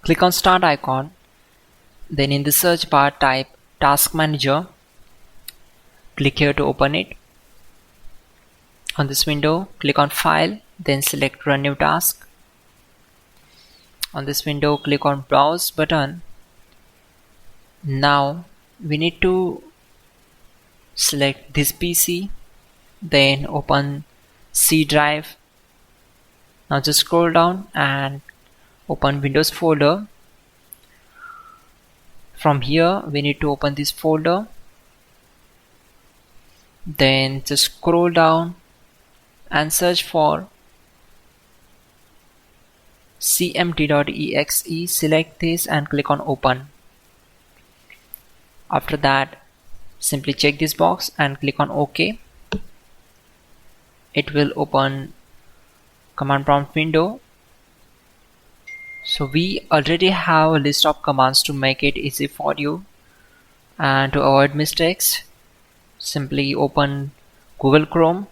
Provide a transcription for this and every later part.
Click on Start icon, then in the search bar type Task Manager. Click here to open it. On this window, click on File, then select Run New Task. On this window, click on Browse button. Now we need to select this PC, then open C drive. Now just scroll down and open Windows folder. From here we need to open this folder, then just scroll down and search for cmd.exe. Select this and click on open. After that, simply check this box and click on OK. It will open command prompt window. So we already have a list of commands to make it easy for you, and to avoid mistakes, simply open Google Chrome,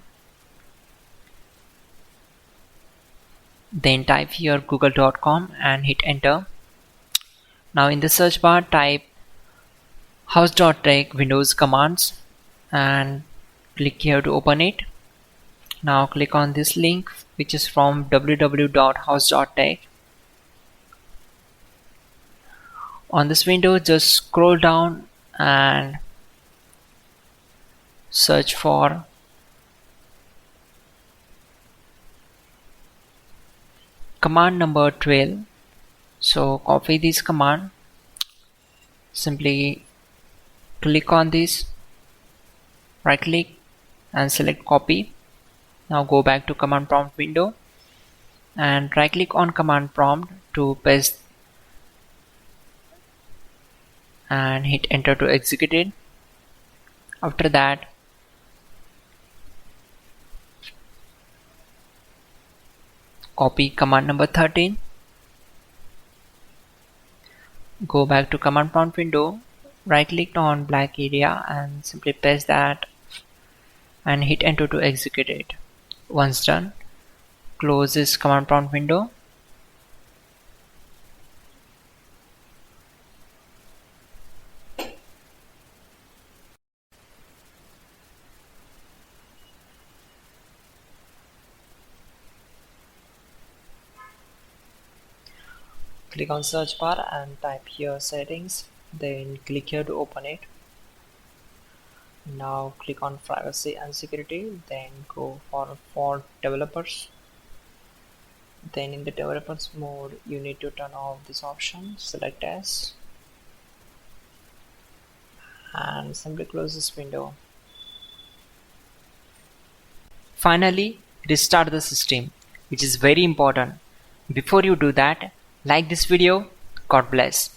then type here google.com and hit enter. Now in the search bar type hows.tech Windows commands and click here to open it. Now click on this link, which is from www.hows.tech. On this window, just scroll down and search for command number 12. So copy this command, simply click on this, right click and select copy. Now go back to command prompt window and right click on command prompt to paste and hit enter to execute it. After that, copy command number 13, go back to command prompt window, right click on black area and simply paste that and hit enter to execute it. Once done, close this command prompt window. Click on search bar and type here settings, then click here to open it. Now click on privacy and security, then go for developers. Then in the developers mode, you need to turn off this option, select as, and simply close this window. Finally, restart the system, which is very important. Before you do that, like this video. God bless.